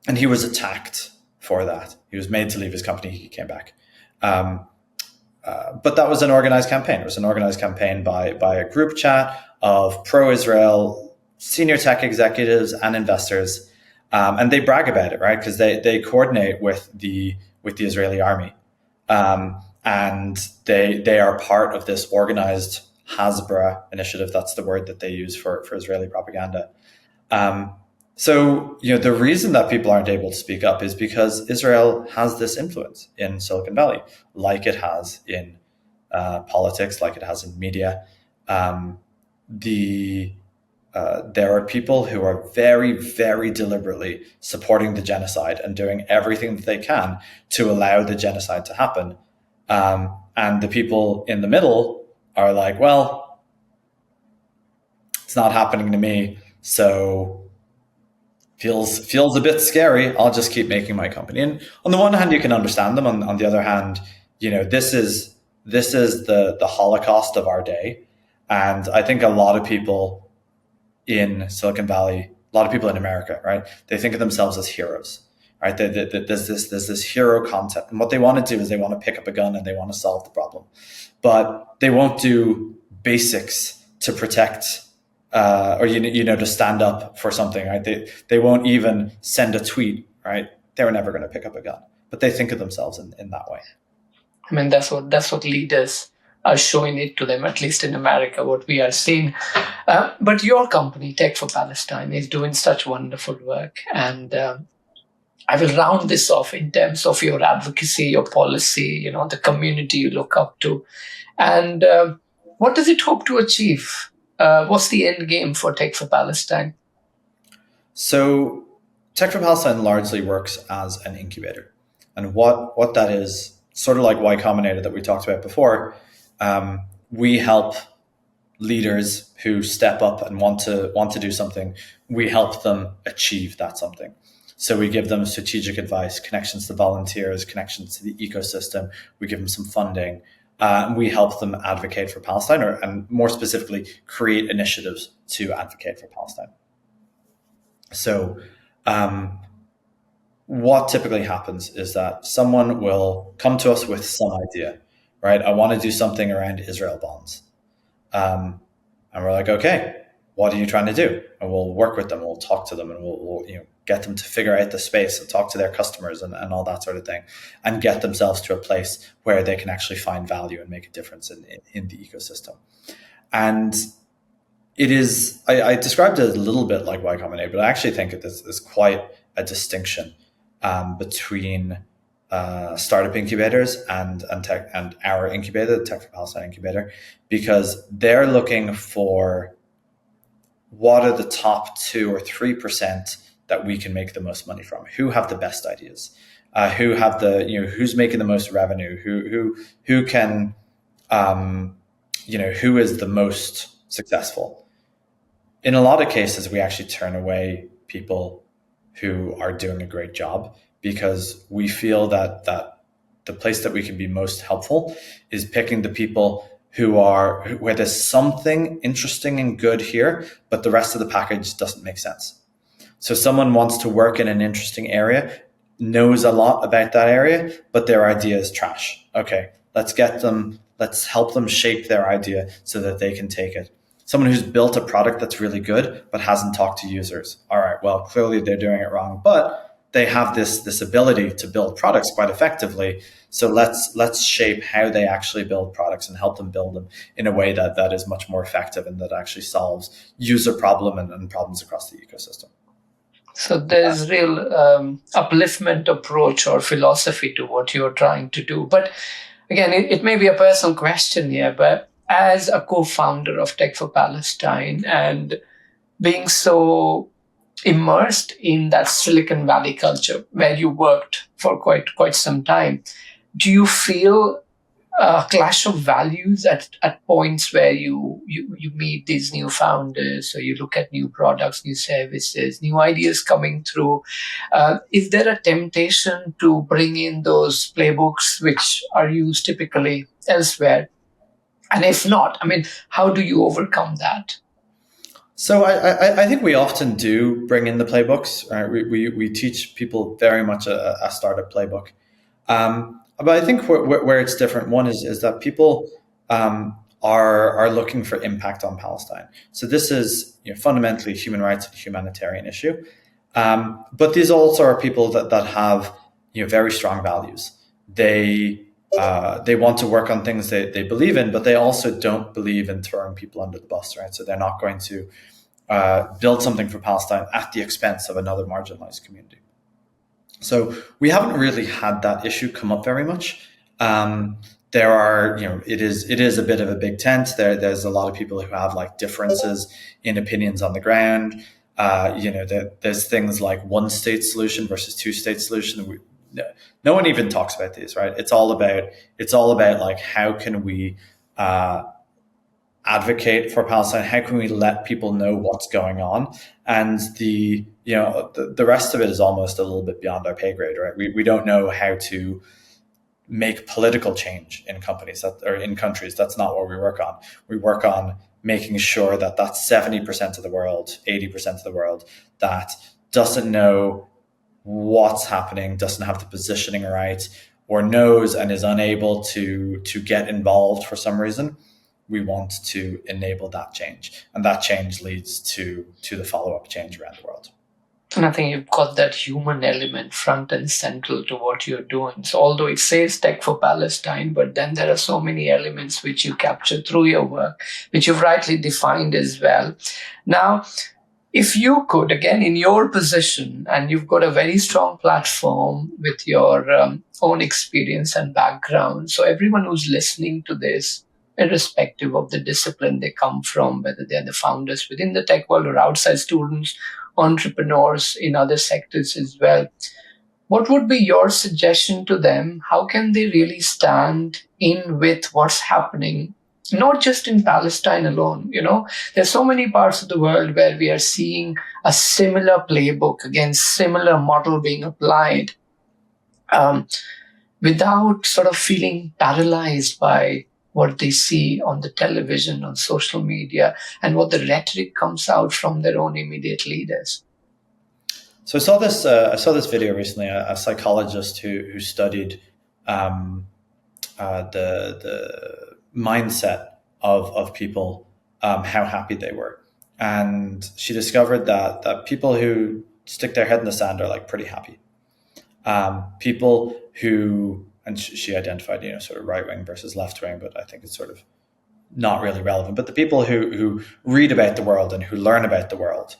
And he was attacked for that. He was made to leave his company. He came back. But that was an organized campaign. It was an organized campaign by a group chat of pro-Israel senior tech executives and investors. And they brag about it, right? Because they coordinate with the Israeli army. And they are part of this organized Hasbara initiative. That's the word that they use for Israeli propaganda. So the reason that people aren't able to speak up is because Israel has this influence in Silicon Valley, like it has in politics, like it has in media. There are people who are very, very deliberately supporting the genocide and doing everything that they can to allow the genocide to happen. And the people in the middle are like, well, it's not happening to me, so feels a bit scary. I'll just keep making my company. And on the one hand, you can understand them. On the other hand, this is the Holocaust of our day. And I think a lot of people in Silicon Valley, a lot of people in America, right? They think of themselves as heroes, right? There's this hero concept. And what they want to do is they want to pick up a gun and they want to solve the problem. But they won't do basics to protect or to stand up for something, right? They won't even send a tweet, right? They're never going to pick up a gun. But they think of themselves in that way. I mean, that's what leaders are showing it to them, at least in America, what we are seeing. But your company, Tech for Palestine, is doing such wonderful work. And I will round this off in terms of your advocacy, your policy, the community you look up to. And what does it hope to achieve? What's the end game for Tech for Palestine? So Tech for Palestine largely works as an incubator. And what that is, sort of like Y Combinator that we talked about before, we help leaders who step up and want to do something. We help them achieve that something. So we give them strategic advice, connections to volunteers, connections to the ecosystem. We give them some funding. And we help them advocate for Palestine, and more specifically, create initiatives to advocate for Palestine. So what typically happens is that someone will come to us with some idea, right? I want to do something around Israel bonds. And we're like, okay, what are you trying to do? And we'll work with them, we'll talk to them, and we'll get them to figure out the space and talk to their customers and all that sort of thing, and get themselves to a place where they can actually find value and make a difference in the ecosystem. And it is, I described it a little bit like Y Combinator, but I actually think there's quite a distinction between startup incubators and our incubator, the Tech for Palestine incubator, because they're looking for what are the top 2 or 3% that we can make the most money from, who have the best ideas, who have the who's making the most revenue, who can who is the most successful. In a lot of cases, we actually turn away people who are doing a great job, because we feel that the place that we can be most helpful is picking the people where there's something interesting and good here, but the rest of the package doesn't make sense. So someone wants to work in an interesting area, knows a lot about that area, but their idea is trash. Okay, let's help them shape their idea so that they can take it. Someone who's built a product that's really good, but hasn't talked to users. All right, well, clearly they're doing it wrong, but they have this ability to build products quite effectively. So let's shape how they actually build products and help them build them in a way that is much more effective and that actually solves user problem and problems across the ecosystem. So there's real upliftment approach or philosophy to what you're trying to do. But again, it may be a personal question here, but as a co-founder of Tech for Palestine and being so immersed in that Silicon Valley culture where you worked for quite some time, do you feel a clash of values at points where you meet these new founders, or you look at new products, new services, new ideas coming through? Is there a temptation to bring in those playbooks which are used typically elsewhere? And if not, how do you overcome that? So I think we often do bring in the playbooks. Right? We teach people very much a startup playbook. But I think where it's different, one is that people are looking for impact on Palestine. So this is fundamentally human rights and humanitarian issue. But these also are people that have very strong values. They want to work on things they believe in, but they also don't believe in throwing people under the bus, right? So they're not going to build something for Palestine at the expense of another marginalized community. So we haven't really had that issue come up very much. There are, it is a bit of a big tent. There's a lot of people who have differences in opinions on the ground. There's things like one state solution versus two state solution. No one even talks about these, right? It's all about how can we advocate for Palestine? How can we let people know what's going on? And the rest of it is almost a little bit beyond our pay grade, right? We don't know how to make political change in companies or in countries. That's not what we work on. We work on making sure that 70% of the world, 80% of the world that doesn't know what's happening, doesn't have the positioning right, or knows and is unable to get involved for some reason. We want to enable that change, and that change leads to the follow-up change around the world. And I think you've got that human element front and central to what you're doing. So although it says Tech for Palestine, but then there are so many elements which you capture through your work, which you've rightly defined as well. Now, if you could, again, in your position, and you've got a very strong platform with your own experience and background, so everyone who's listening to this, irrespective of the discipline they come from, whether they're the founders within the tech world or outside students, entrepreneurs in other sectors as well, what would be your suggestion to them? How can they really stand in with what's happening not just in Palestine alone. There's so many parts of the world where we are seeing a similar playbook, again, similar model being applied, without sort of feeling paralyzed by what they see on the television, on social media, and what the rhetoric comes out from their own immediate leaders. So I saw this video recently. A psychologist who studied the mindset of people, how happy they were, and she discovered that people who stick their head in the sand are like pretty happy. People who, and she identified, sort of right wing versus left wing, but I think it's sort of not really relevant. But the people who read about the world and who learn about the world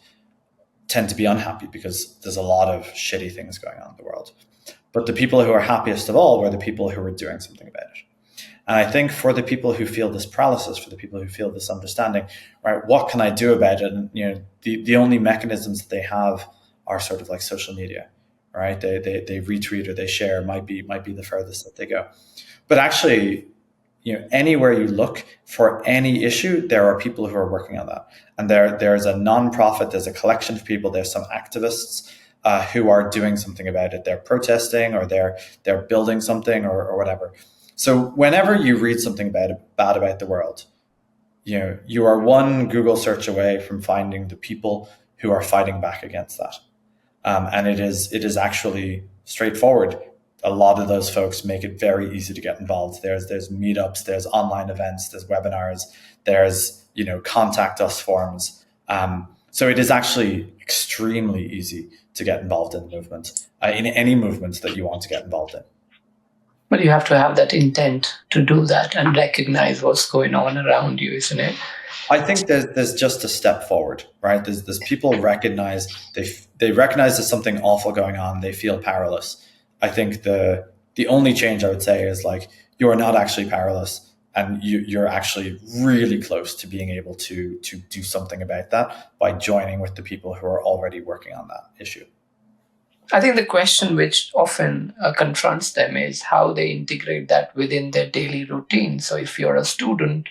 tend to be unhappy because there's a lot of shitty things going on in the world. But the people who are happiest of all were the people who were doing something about it. And I think for the people who feel this paralysis, for the people who feel this understanding, right, what can I do about it? And the only mechanisms that they have are sort of like social media, right? They retweet or they share might be the furthest that they go. But actually, anywhere you look for any issue, there are people who are working on that. And there's a nonprofit, there's a collection of people, there's some activists who are doing something about it. They're protesting or they're building something or whatever. So whenever you read something bad about the world, you are one Google search away from finding the people who are fighting back against that. And it is actually straightforward. A lot of those folks make it very easy to get involved. There's meetups, there's online events, there's webinars, there's contact us forms. So it is actually extremely easy to get involved in the movement, in any movement that you want to get involved in. But you have to have that intent to do that and recognize what's going on around you, isn't it? I think there's just a step forward, right? There's people recognize they recognize there's something awful going on. They feel powerless. I think the only change I would say is like you are not actually powerless, and you're actually really close to being able to do something about that by joining with the people who are already working on that issue. I think the question which often confronts them is how they integrate that within their daily routine. So if you're a student,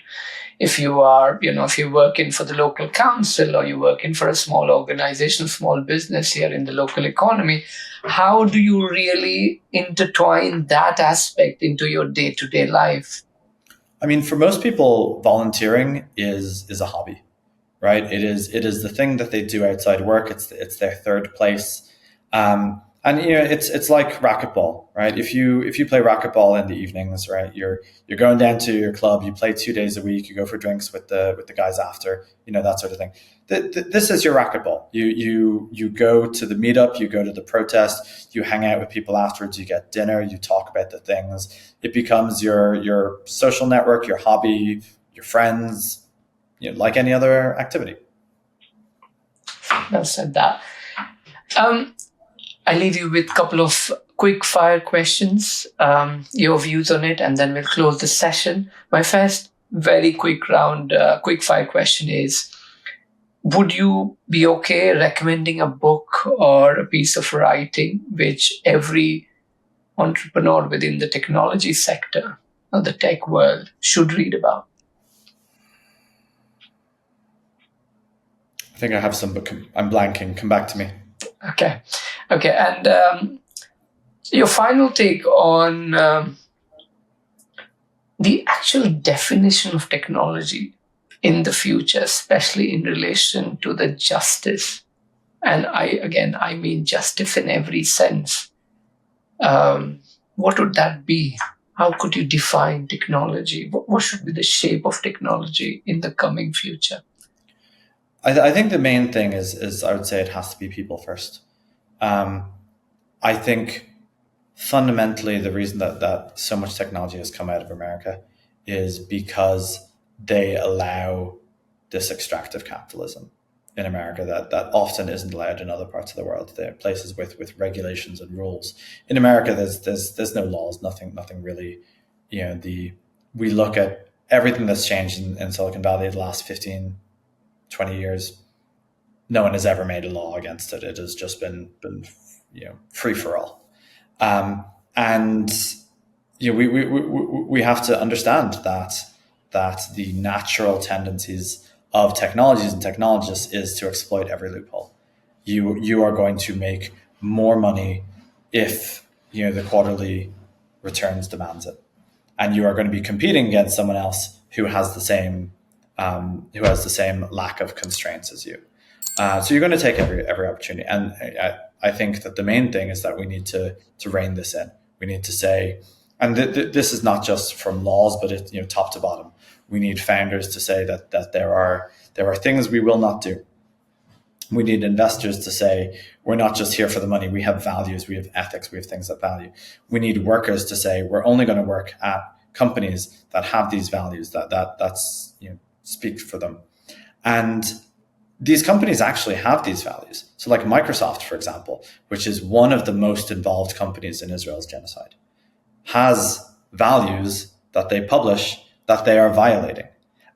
if you are, if you work in for the local council or you work in for a small organization, small business here in the local economy, how do you really intertwine that aspect into your day-to-day life? I mean, for most people, volunteering is a hobby, right? It is the thing that they do outside work. It's their third place. And it's like racquetball, right? If you play racquetball in the evenings, right, you're going down to your club, you play 2 days a week, you go for drinks with the guys after, that sort of thing. This is your racquetball. You go to the meetup, you go to the protest, you hang out with people afterwards, you get dinner, you talk about the things. It becomes your social network, your hobby, your friends, like any other activity. Well said that. I leave you with a couple of quick fire questions, your views on it, and then we'll close the session. My first very quick round, quick fire question is, would you be okay recommending a book or a piece of writing which every entrepreneur within the technology sector or the tech world should read about? I think I have some, but I'm blanking. Come back to me. Okay. And your final take on the actual definition of technology in the future, especially in relation to the justice. And I mean justice in every sense. What would that be? How could you define technology? What should be the shape of technology in the coming future? I think the main thing is I would say it has to be people first. I think fundamentally the reason that so much technology has come out of America is because they allow this extractive capitalism in America that often isn't allowed in other parts of the world. There are places with regulations and rules. In America, there's no laws, nothing really. We look at everything that's changed in Silicon Valley the last 15, 20 years. No one has ever made a law against it. It has just been free for all. And we have to understand that that the natural tendencies of technologies and technologists is to exploit every loophole. You are going to make more money if the quarterly returns demands it, and you are going to be competing against someone else who has the same lack of constraints as you. So you're going to take every opportunity, and I think that the main thing is that we need to rein this in. We need to say, and this is not just from laws, but it's top to bottom. We need founders to say that there are things we will not do. We need investors to say, we're not just here for the money. We have values, we have ethics, we have things that value. We need workers to say, we're only going to work at companies that have these values, that's speak for them. And these companies actually have these values. So like Microsoft, for example, which is one of the most involved companies in Israel's genocide, has values that they publish that they are violating,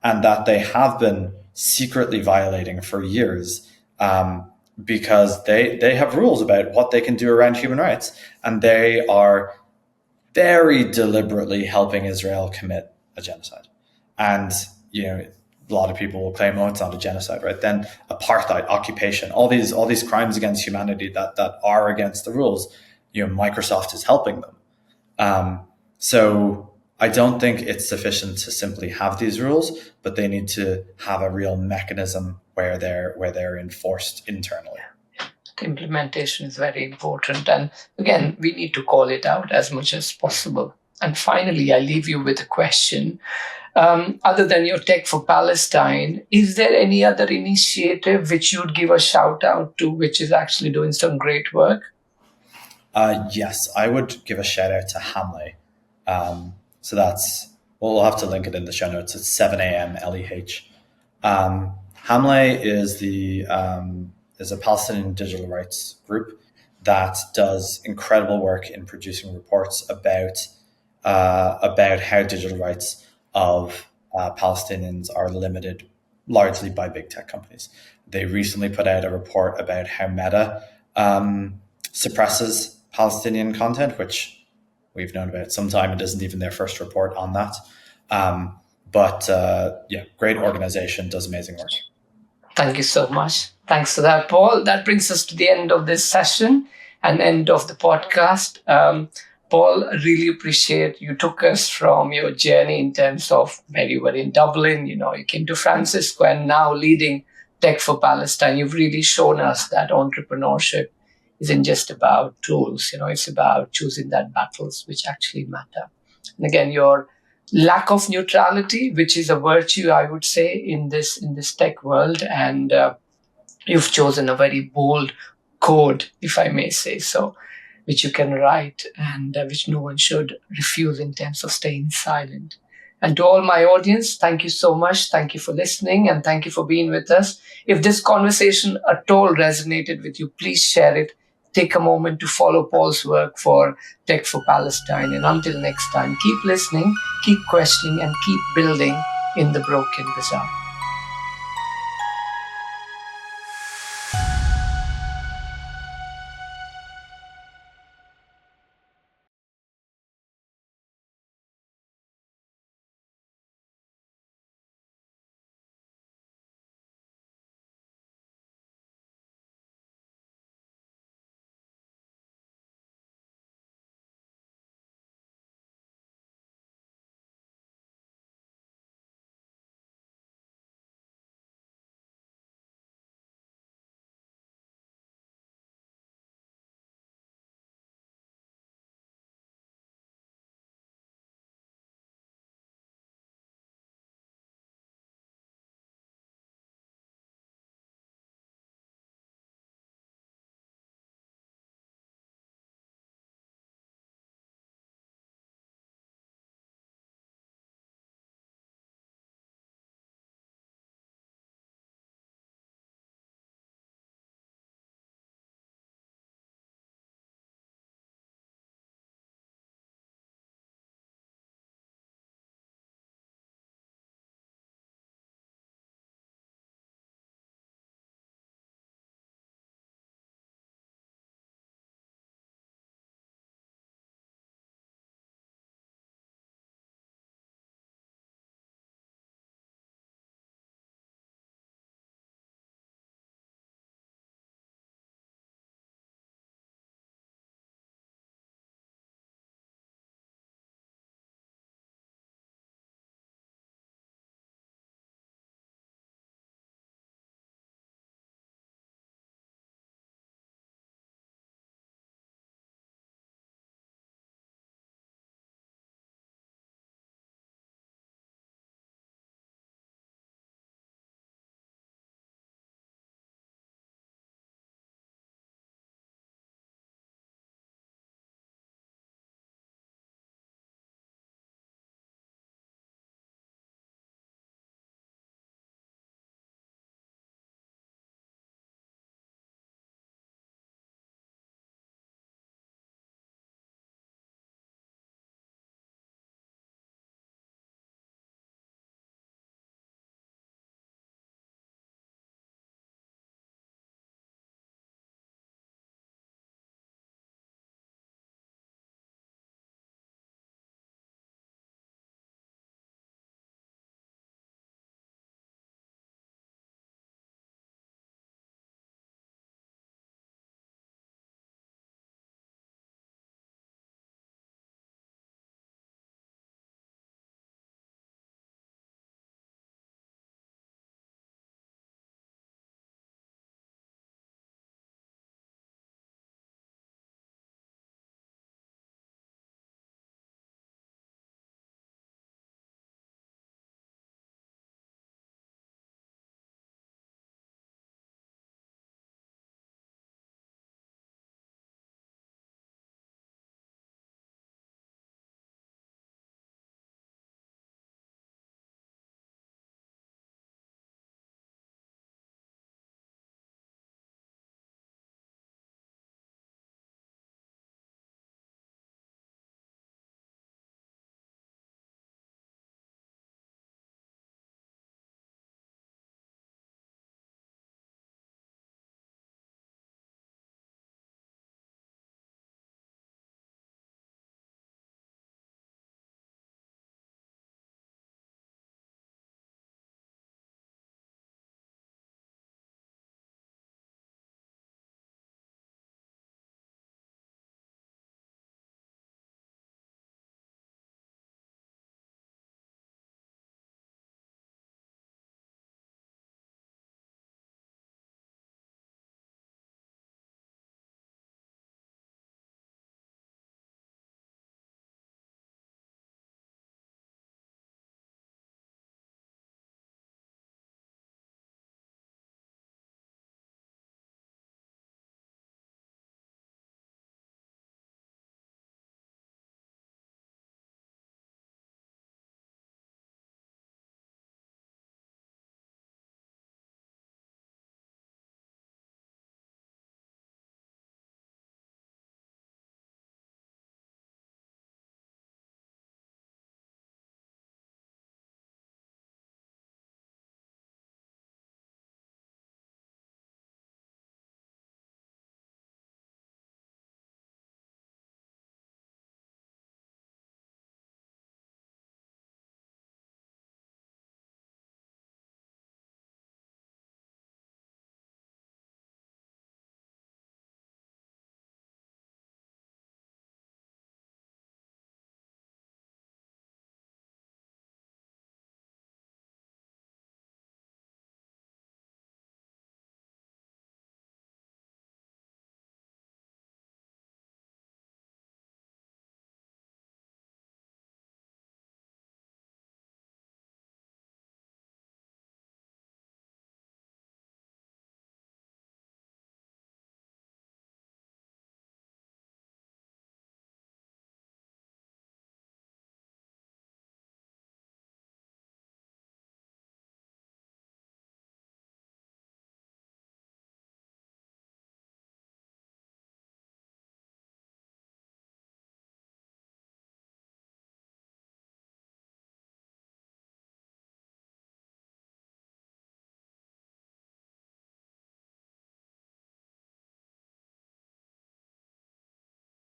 and that they have been secretly violating for years, because they have rules about what they can do around human rights, and they are very deliberately helping Israel commit a genocide. And a lot of people will claim, it's not a genocide, right? Then apartheid, occupation, all these crimes against humanity that are against the rules, Microsoft is helping them. So I don't think it's sufficient to simply have these rules, but they need to have a real mechanism where they're enforced internally. The implementation is very important, and again, we need to call it out as much as possible. And finally, I leave you with a question. Other than your Tech for Palestine, is there any other initiative which you'd give a shout out to, which is actually doing some great work? Yes, I would give a shout out to Hamle. So that's, we'll have to link it in the show notes. It's 7 a.m. LEH. Hamle is a Palestinian digital rights group that does incredible work in producing reports about how digital rights of Palestinians are limited largely by big tech companies. They recently put out a report about how Meta suppresses Palestinian content, which we've known about some time. It isn't even their first report on that. But great organization, does amazing work. Thank you so much. Thanks for that, Paul. That brings us to the end of this session and end of the podcast. Paul, I really appreciate you took us from your journey in terms of where you were in Dublin, you came to Francisco and now leading Tech for Palestine. You've really shown us that entrepreneurship isn't just about tools, it's about choosing that battles which actually matter. And again, your lack of neutrality, which is a virtue, I would say, in this tech world, and you've chosen a very bold code, if I may say so, which you can write and which no one should refuse in terms of staying silent. And to all my audience, thank you so much. Thank you for listening and thank you for being with us. If this conversation at all resonated with you, please share it. Take a moment to follow Paul's work for Tech for Palestine. And until next time, keep listening, keep questioning, and keep building in the Broken Bazaar.